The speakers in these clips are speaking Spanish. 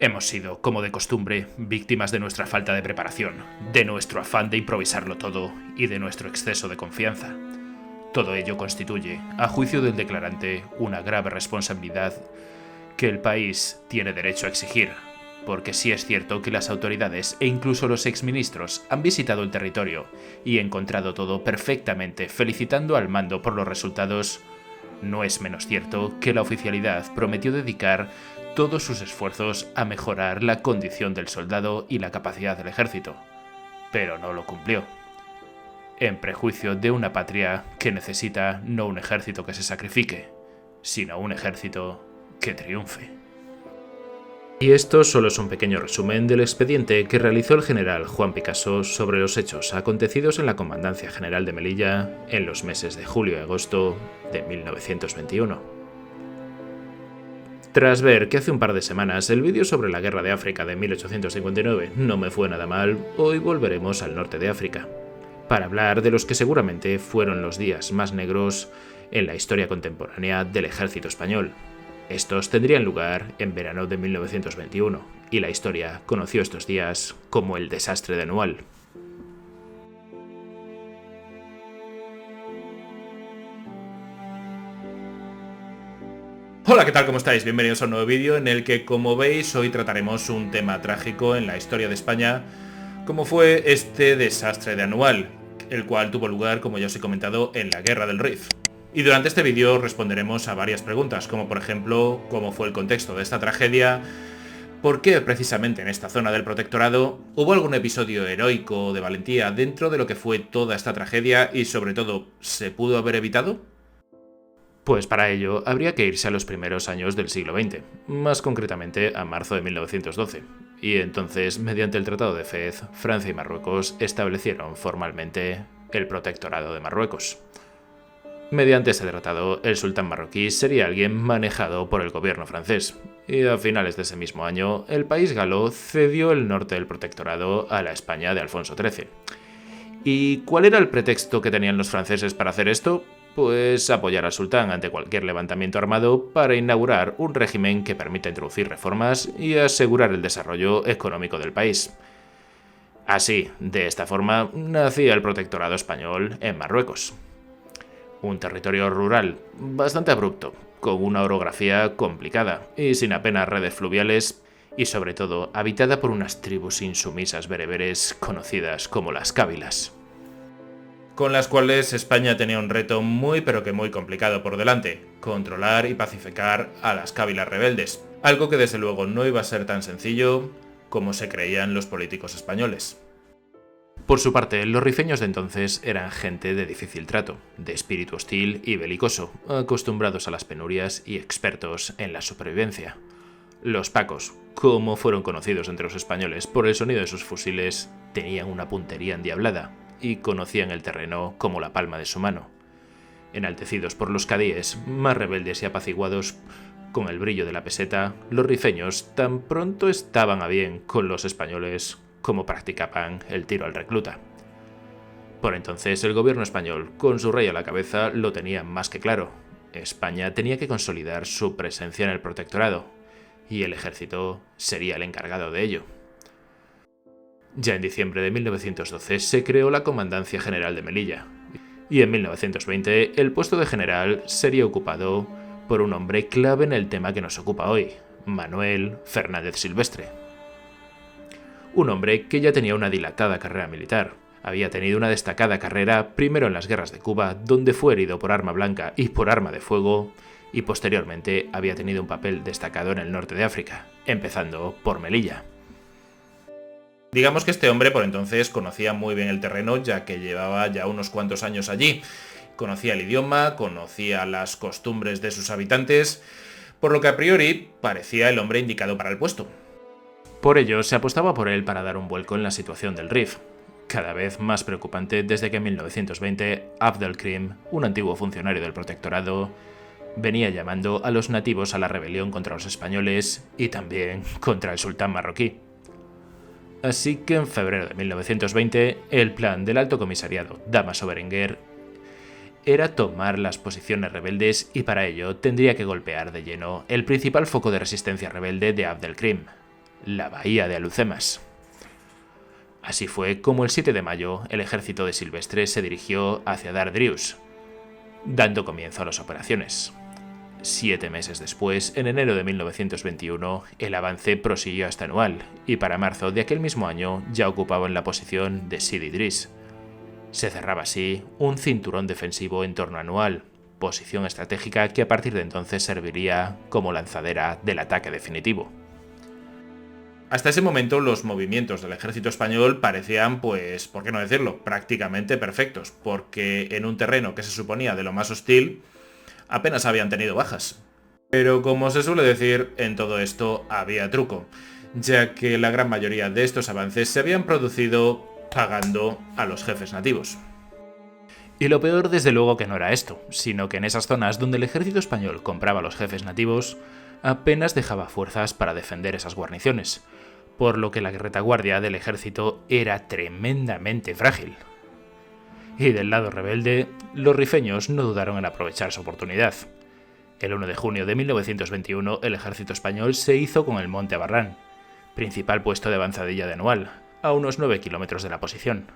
Hemos sido, como de costumbre, víctimas de nuestra falta de preparación, de nuestro afán de improvisarlo todo y de nuestro exceso de confianza. Todo ello constituye, a juicio del declarante, una grave responsabilidad que el país tiene derecho a exigir, porque sí es cierto que las autoridades e incluso los exministros han visitado el territorio y encontrado todo perfectamente, felicitando al mando por los resultados. No es menos cierto que la oficialidad prometió dedicar todos sus esfuerzos a mejorar la condición del soldado y la capacidad del ejército, pero no lo cumplió, en prejuicio de una patria que necesita no un ejército que se sacrifique, sino un ejército que triunfe. Y esto solo es un pequeño resumen del expediente que realizó el general Juan Picasso sobre los hechos acontecidos en la Comandancia General de Melilla en los meses de julio y agosto de 1921. Tras ver que hace un par de semanas el vídeo sobre la Guerra de África de 1859 no me fue nada mal, hoy volveremos al norte de África, para hablar de los que seguramente fueron los días más negros en la historia contemporánea del ejército español. Estos tendrían lugar en verano de 1921, y la historia conoció estos días como el desastre de Anual. Hola, ¿qué tal? ¿Cómo estáis? Bienvenidos a un nuevo vídeo en el que, como veis, hoy trataremos un tema trágico en la historia de España, como fue este desastre de Anual, el cual tuvo lugar, como ya os he comentado, en la Guerra del Rif. Y durante este vídeo responderemos a varias preguntas, como por ejemplo, cómo fue el contexto de esta tragedia, por qué precisamente en esta zona del protectorado, hubo algún episodio heroico de valentía dentro de lo que fue toda esta tragedia y sobre todo, ¿se pudo haber evitado? Pues para ello habría que irse a los primeros años del siglo XX, más concretamente a marzo de 1912, y entonces, mediante el Tratado de Fez, Francia y Marruecos establecieron formalmente el Protectorado de Marruecos. Mediante este tratado, el sultán marroquí sería alguien manejado por el gobierno francés, y a finales de ese mismo año, el país galo cedió el norte del protectorado a la España de Alfonso XIII. ¿Y cuál era el pretexto que tenían los franceses para hacer esto? Pues apoyar al sultán ante cualquier levantamiento armado para inaugurar un régimen que permita introducir reformas y asegurar el desarrollo económico del país. Así, de esta forma, nacía el protectorado español en Marruecos. Un territorio rural bastante abrupto, con una orografía complicada y sin apenas redes fluviales, y sobre todo habitada por unas tribus insumisas bereberes conocidas como las cábilas, con las cuales España tenía un reto muy complicado por delante: controlar y pacificar a las cábilas rebeldes, algo que desde luego no iba a ser tan sencillo como se creían los políticos españoles. Por su parte, los rifeños de entonces eran gente de difícil trato, de espíritu hostil y belicoso, acostumbrados a las penurias y expertos en la supervivencia. Los pacos, como fueron conocidos entre los españoles por el sonido de sus fusiles, tenían una puntería endiablada y conocían el terreno como la palma de su mano. Enaltecidos por los cadíes, más rebeldes y apaciguados con el brillo de la peseta, los rifeños tan pronto estaban a bien con los españoles como practicaban el tiro al recluta. Por entonces el gobierno español, con su rey a la cabeza, lo tenía más que claro: España tenía que consolidar su presencia en el protectorado, y el ejército sería el encargado de ello. Ya en diciembre de 1912 se creó la Comandancia General de Melilla, y en 1920 el puesto de general sería ocupado por un hombre clave en el tema que nos ocupa hoy, Manuel Fernández Silvestre. Un hombre que ya tenía una dilatada carrera militar. Había tenido una destacada carrera primero en las guerras de Cuba, donde fue herido por arma blanca y por arma de fuego, y posteriormente había tenido un papel destacado en el norte de África, empezando por Melilla. Digamos que este hombre por entonces conocía muy bien el terreno, ya que llevaba ya unos cuantos años allí. Conocía el idioma, conocía las costumbres de sus habitantes, por lo que a priori parecía el hombre indicado para el puesto. Por ello, se apostaba por él para dar un vuelco en la situación del Rif, cada vez más preocupante desde que en 1920 Abdelkrim, un antiguo funcionario del protectorado, venía llamando a los nativos a la rebelión contra los españoles y también contra el sultán marroquí. Así que en febrero de 1920, el plan del Alto Comisariado Dámaso Berenguer era tomar las posiciones rebeldes, y para ello tendría que golpear de lleno el principal foco de resistencia rebelde de Abdelkrim, la bahía de Alhucemas. Así fue como el 7 de mayo el ejército de Silvestre se dirigió hacia Dardrius, dando comienzo a las operaciones. 7 meses después, en enero de 1921, el avance prosiguió hasta Anual, y para marzo de aquel mismo año ya ocupaban la posición de Sidi Idris. Se cerraba así un cinturón defensivo en torno a Anual, posición estratégica que a partir de entonces serviría como lanzadera del ataque definitivo. Hasta ese momento los movimientos del ejército español parecían, pues, ¿por qué no decirlo?, prácticamente perfectos, porque en un terreno que se suponía de lo más hostil, apenas habían tenido bajas. Pero como se suele decir, en todo esto había truco, ya que la gran mayoría de estos avances se habían producido pagando a los jefes nativos. Y lo peor desde luego que no era esto, sino que en esas zonas donde el ejército español compraba a los jefes nativos, apenas dejaba fuerzas para defender esas guarniciones, por lo que la retaguardia del ejército era tremendamente frágil. Y del lado rebelde, los rifeños no dudaron en aprovechar su oportunidad. El 1 de junio de 1921 el ejército español se hizo con el Monte Abarrán, principal puesto de avanzadilla de Anual, a unos 9 kilómetros de la posición.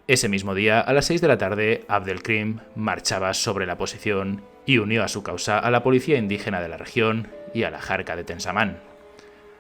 Ese mismo día, a las 6 de la tarde, Abdelkrim marchaba sobre la posición y unió a su causa a la policía indígena de la región y a la Jarca de Tensamán,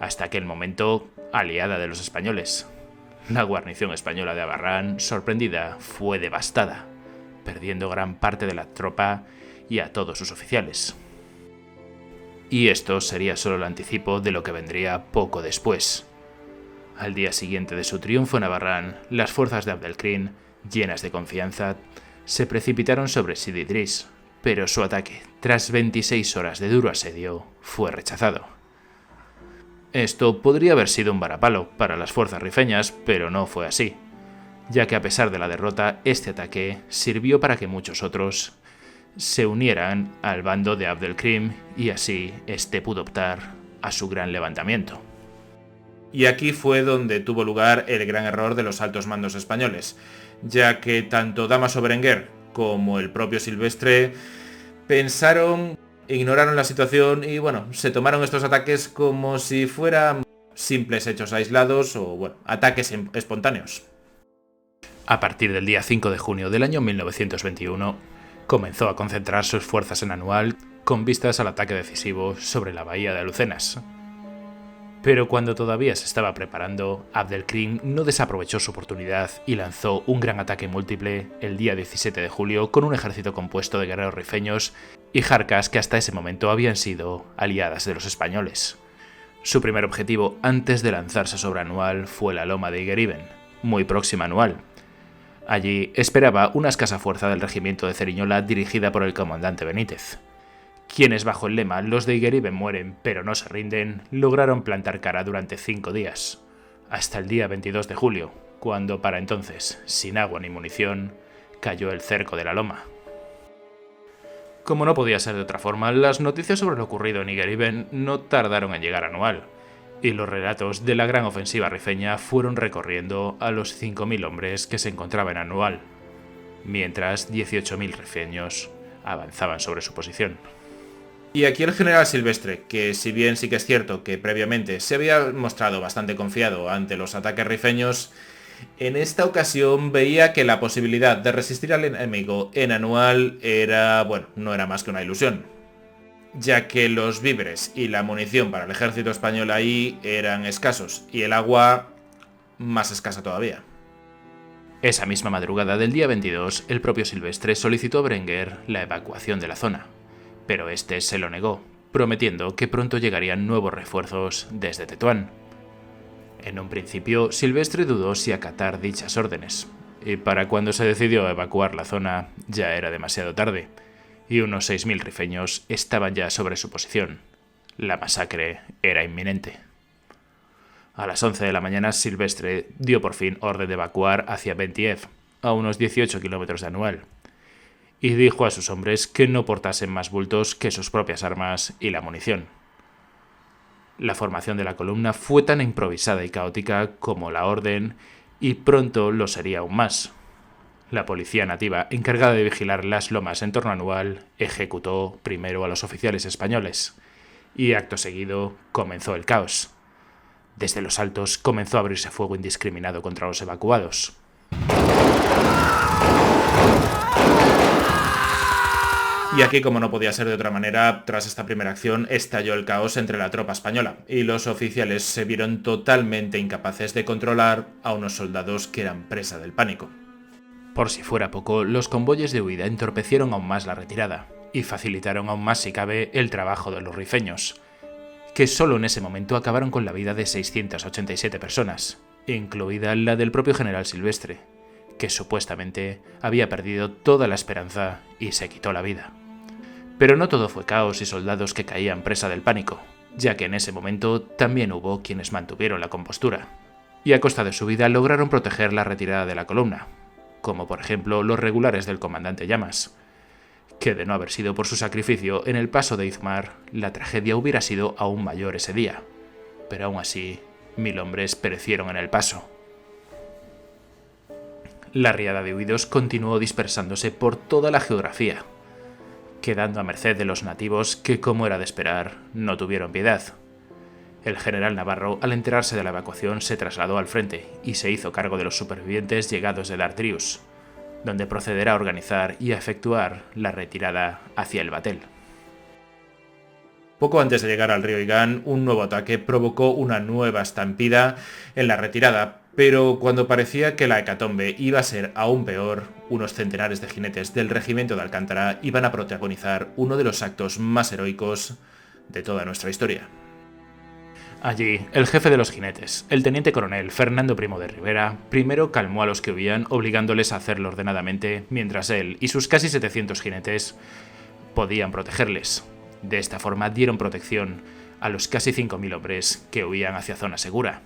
hasta aquel momento aliada de los españoles. La guarnición española de Abarrán, sorprendida, fue devastada, perdiendo gran parte de la tropa y a todos sus oficiales. Y esto sería solo el anticipo de lo que vendría poco después. Al día siguiente de su triunfo en Abarrán, las fuerzas de Abdelkrim, llenas de confianza, se precipitaron sobre Sidi Idris, pero su ataque, tras 26 horas de duro asedio, fue rechazado. Esto podría haber sido un varapalo para las fuerzas rifeñas, pero no fue así, ya que a pesar de la derrota, este ataque sirvió para que muchos otros se unieran al bando de Abdelkrim y así este pudo optar a su gran levantamiento. Y aquí fue donde tuvo lugar el gran error de los altos mandos españoles, ya que tanto Dámaso Berenguer como el propio Silvestre ignoraron la situación y se tomaron estos ataques como si fueran simples hechos aislados o ataques espontáneos. A partir del día 5 de junio del año 1921, comenzó a concentrar sus fuerzas en Anual con vistas al ataque decisivo sobre la bahía de Alhucemas. Pero cuando todavía se estaba preparando, Abdelkrim no desaprovechó su oportunidad y lanzó un gran ataque múltiple el día 17 de julio con un ejército compuesto de guerreros rifeños y jarcas que hasta ese momento habían sido aliadas de los españoles. Su primer objetivo antes de lanzarse sobre Anual fue la loma de Igueriben, muy próxima a Anual. Allí esperaba una escasa fuerza del regimiento de Ceriñola dirigida por el comandante Benítez, quienes bajo el lema «Los de Igueriben mueren, pero no se rinden», lograron plantar cara durante 5 días, hasta el día 22 de julio, cuando para entonces, sin agua ni munición, cayó el cerco de la loma. Como no podía ser de otra forma, las noticias sobre lo ocurrido en Igueriben no tardaron en llegar a Anual, y los relatos de la gran ofensiva rifeña fueron recorriendo a los 5.000 hombres que se encontraban en Anual, mientras 18.000 rifeños avanzaban sobre su posición. Y aquí el general Silvestre, que si bien sí que es cierto que previamente se había mostrado bastante confiado ante los ataques rifeños, en esta ocasión veía que la posibilidad de resistir al enemigo en Anual no era más que una ilusión, ya que los víveres y la munición para el ejército español ahí eran escasos y el agua más escasa todavía. Esa misma madrugada del día 22, el propio Silvestre solicitó a Berenguer la evacuación de la zona, pero este se lo negó, prometiendo que pronto llegarían nuevos refuerzos desde Tetuán. En un principio, Silvestre dudó si acatar dichas órdenes, y para cuando se decidió a evacuar la zona ya era demasiado tarde, y unos 6.000 rifeños estaban ya sobre su posición. La masacre era inminente. A las 11 de la mañana, Silvestre dio por fin orden de evacuar hacia Bentiev, a unos 18 kilómetros de Anual, y dijo a sus hombres que no portasen más bultos que sus propias armas y la munición. La formación de la columna fue tan improvisada y caótica como la orden, y pronto lo sería aún más. La policía nativa, encargada de vigilar las lomas en torno a Anual, ejecutó primero a los oficiales españoles, y acto seguido comenzó el caos. Desde los altos comenzó a abrirse fuego indiscriminado contra los evacuados. Y aquí, como no podía ser de otra manera, tras esta primera acción estalló el caos entre la tropa española y los oficiales se vieron totalmente incapaces de controlar a unos soldados que eran presa del pánico. Por si fuera poco, los convoyes de huida entorpecieron aún más la retirada y facilitaron aún más, si cabe, el trabajo de los rifeños, que solo en ese momento acabaron con la vida de 687 personas, incluida la del propio general Silvestre, que supuestamente había perdido toda la esperanza y se quitó la vida. Pero no todo fue caos y soldados que caían presa del pánico, ya que en ese momento también hubo quienes mantuvieron la compostura, y a costa de su vida lograron proteger la retirada de la columna, como por ejemplo los regulares del comandante Llamas, que de no haber sido por su sacrificio en el paso de Izmar, la tragedia hubiera sido aún mayor ese día, pero aún así 1000 hombres perecieron en el paso. La riada de huidos continuó dispersándose por toda la geografía, quedando a merced de los nativos que, como era de esperar, no tuvieron piedad. El general Navarro, al enterarse de la evacuación, se trasladó al frente y se hizo cargo de los supervivientes llegados de Dartrius, donde procederá a organizar y a efectuar la retirada hacia el Batel. Poco antes de llegar al río Igán, un nuevo ataque provocó una nueva estampida en la retirada, pero cuando parecía que la hecatombe iba a ser aún peor, unos centenares de jinetes del regimiento de Alcántara iban a protagonizar uno de los actos más heroicos de toda nuestra historia. Allí, el jefe de los jinetes, el teniente coronel Fernando Primo de Rivera, primero calmó a los que huían, obligándoles a hacerlo ordenadamente, mientras él y sus casi 700 jinetes podían protegerles. De esta forma dieron protección a los casi 5000 hombres que huían hacia zona segura.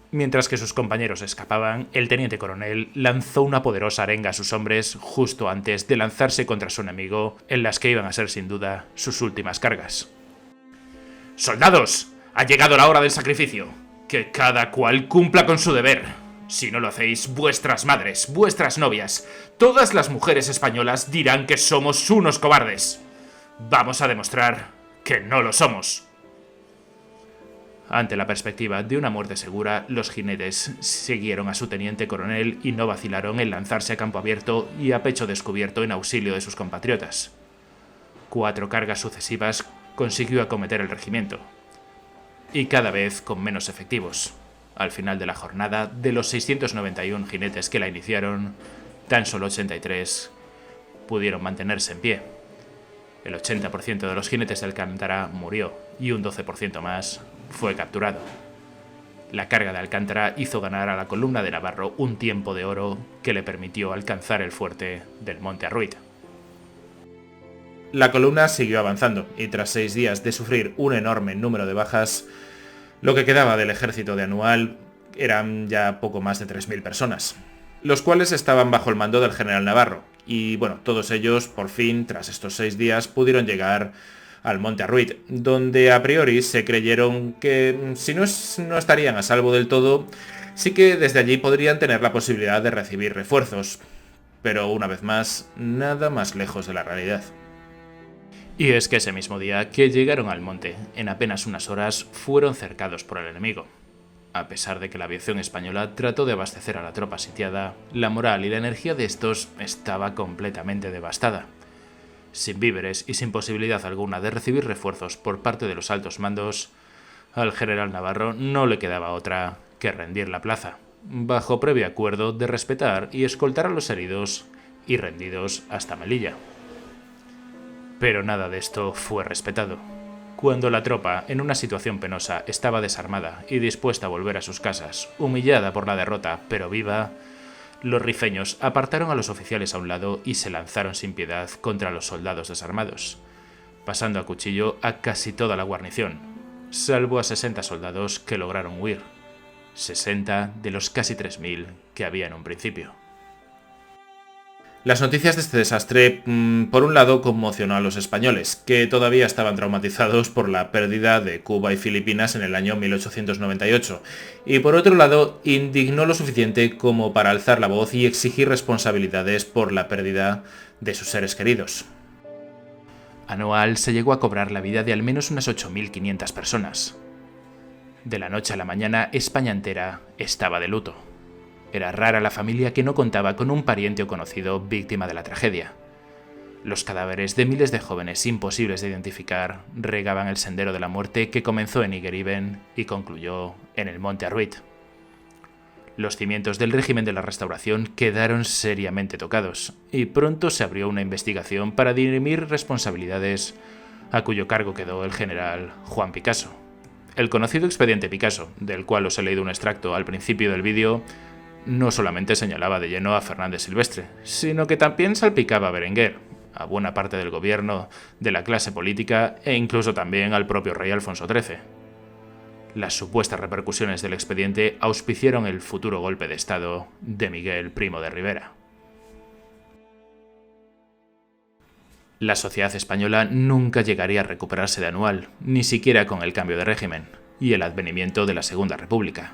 Mientras que sus compañeros escapaban, el teniente coronel lanzó una poderosa arenga a sus hombres justo antes de lanzarse contra su enemigo, en las que iban a ser sin duda sus últimas cargas. ¡Soldados! Ha llegado la hora del sacrificio. Que cada cual cumpla con su deber. Si no lo hacéis, vuestras madres, vuestras novias, todas las mujeres españolas dirán que somos unos cobardes. Vamos a demostrar que no lo somos. Ante la perspectiva de una muerte segura, los jinetes siguieron a su teniente coronel y no vacilaron en lanzarse a campo abierto y a pecho descubierto en auxilio de sus compatriotas. 4 cargas sucesivas consiguió acometer el regimiento, y cada vez con menos efectivos. Al final de la jornada, de los 691 jinetes que la iniciaron, tan solo 83 pudieron mantenerse en pie. El 80% de los jinetes de Alcántara murió y un 12% más fue capturado. La carga de Alcántara hizo ganar a la columna de Navarro un tiempo de oro que le permitió alcanzar el fuerte del Monte Arruit. La columna siguió avanzando y tras 6 días de sufrir un enorme número de bajas, lo que quedaba del ejército de Anual eran ya poco más de 3000 personas, los cuales estaban bajo el mando del general Navarro, y bueno, todos ellos por fin, tras estos 6 días, pudieron llegar al Monte Arruit, donde a priori se creyeron que si no estarían a salvo del todo, sí que desde allí podrían tener la posibilidad de recibir refuerzos, pero una vez más, nada más lejos de la realidad. Y es que ese mismo día que llegaron al monte, en apenas unas horas fueron cercados por el enemigo. A pesar de que la aviación española trató de abastecer a la tropa sitiada, la moral y la energía de estos estaba completamente devastada. Sin víveres y sin posibilidad alguna de recibir refuerzos por parte de los altos mandos, al general Navarro no le quedaba otra que rendir la plaza, bajo previo acuerdo de respetar y escoltar a los heridos y rendidos hasta Melilla. Pero nada de esto fue respetado. Cuando la tropa, en una situación penosa, estaba desarmada y dispuesta a volver a sus casas, humillada por la derrota, pero viva, los rifeños apartaron a los oficiales a un lado y se lanzaron sin piedad contra los soldados desarmados, pasando a cuchillo a casi toda la guarnición, salvo a 60 soldados que lograron huir, 60 de los casi 3000 que había en un principio. Las noticias de este desastre, por un lado, conmocionó a los españoles, que todavía estaban traumatizados por la pérdida de Cuba y Filipinas en el año 1898, y por otro lado, indignó lo suficiente como para alzar la voz y exigir responsabilidades por la pérdida de sus seres queridos. Anual se llegó a cobrar la vida de al menos unas 8500 personas. De la noche a la mañana, España entera estaba de luto. Era rara la familia que no contaba con un pariente o conocido víctima de la tragedia. Los cadáveres de miles de jóvenes imposibles de identificar regaban el sendero de la muerte que comenzó en Igueriben y concluyó en el Monte Arruit. Los cimientos del régimen de la Restauración quedaron seriamente tocados, y pronto se abrió una investigación para dirimir responsabilidades, a cuyo cargo quedó el general Juan Picasso. El conocido expediente Picasso, del cual os he leído un extracto al principio del vídeo, no solamente señalaba de lleno a Fernández Silvestre, sino que también salpicaba a Berenguer, a buena parte del gobierno, de la clase política e incluso también al propio rey Alfonso XIII. Las supuestas repercusiones del expediente auspiciaron el futuro golpe de Estado de Miguel Primo de Rivera. La sociedad española nunca llegaría a recuperarse de Anual, ni siquiera con el cambio de régimen y el advenimiento de la Segunda República.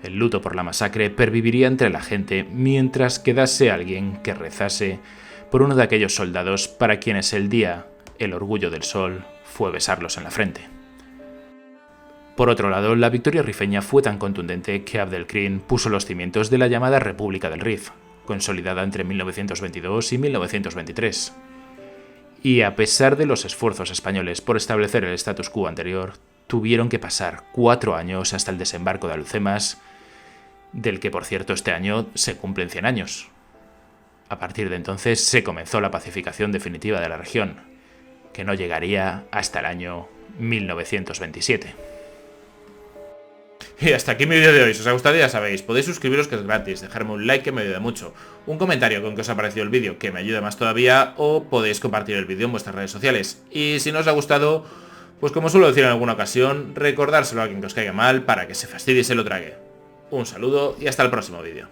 El luto por la masacre perviviría entre la gente mientras quedase alguien que rezase por uno de aquellos soldados para quienes el día, el orgullo del sol, fue besarlos en la frente. Por otro lado, la victoria rifeña fue tan contundente que Abdelkrim puso los cimientos de la llamada República del Rif, consolidada entre 1922 y 1923. Y a pesar de los esfuerzos españoles por establecer el status quo anterior, tuvieron que pasar 4 años hasta el desembarco de Alhucemas, del que por cierto este año se cumplen 100 años. A partir de entonces se comenzó la pacificación definitiva de la región, que no llegaría hasta el año 1927. Y hasta aquí mi vídeo de hoy. Si os ha gustado ya sabéis, podéis suscribiros que es gratis, dejarme un like que me ayuda mucho, un comentario con que os ha parecido el vídeo que me ayuda más todavía, o podéis compartir el vídeo en vuestras redes sociales. Y si no os ha gustado, pues como suelo decir en alguna ocasión, recordárselo a alguien que os caiga mal para que se fastidie y se lo trague. Un saludo y hasta el próximo vídeo.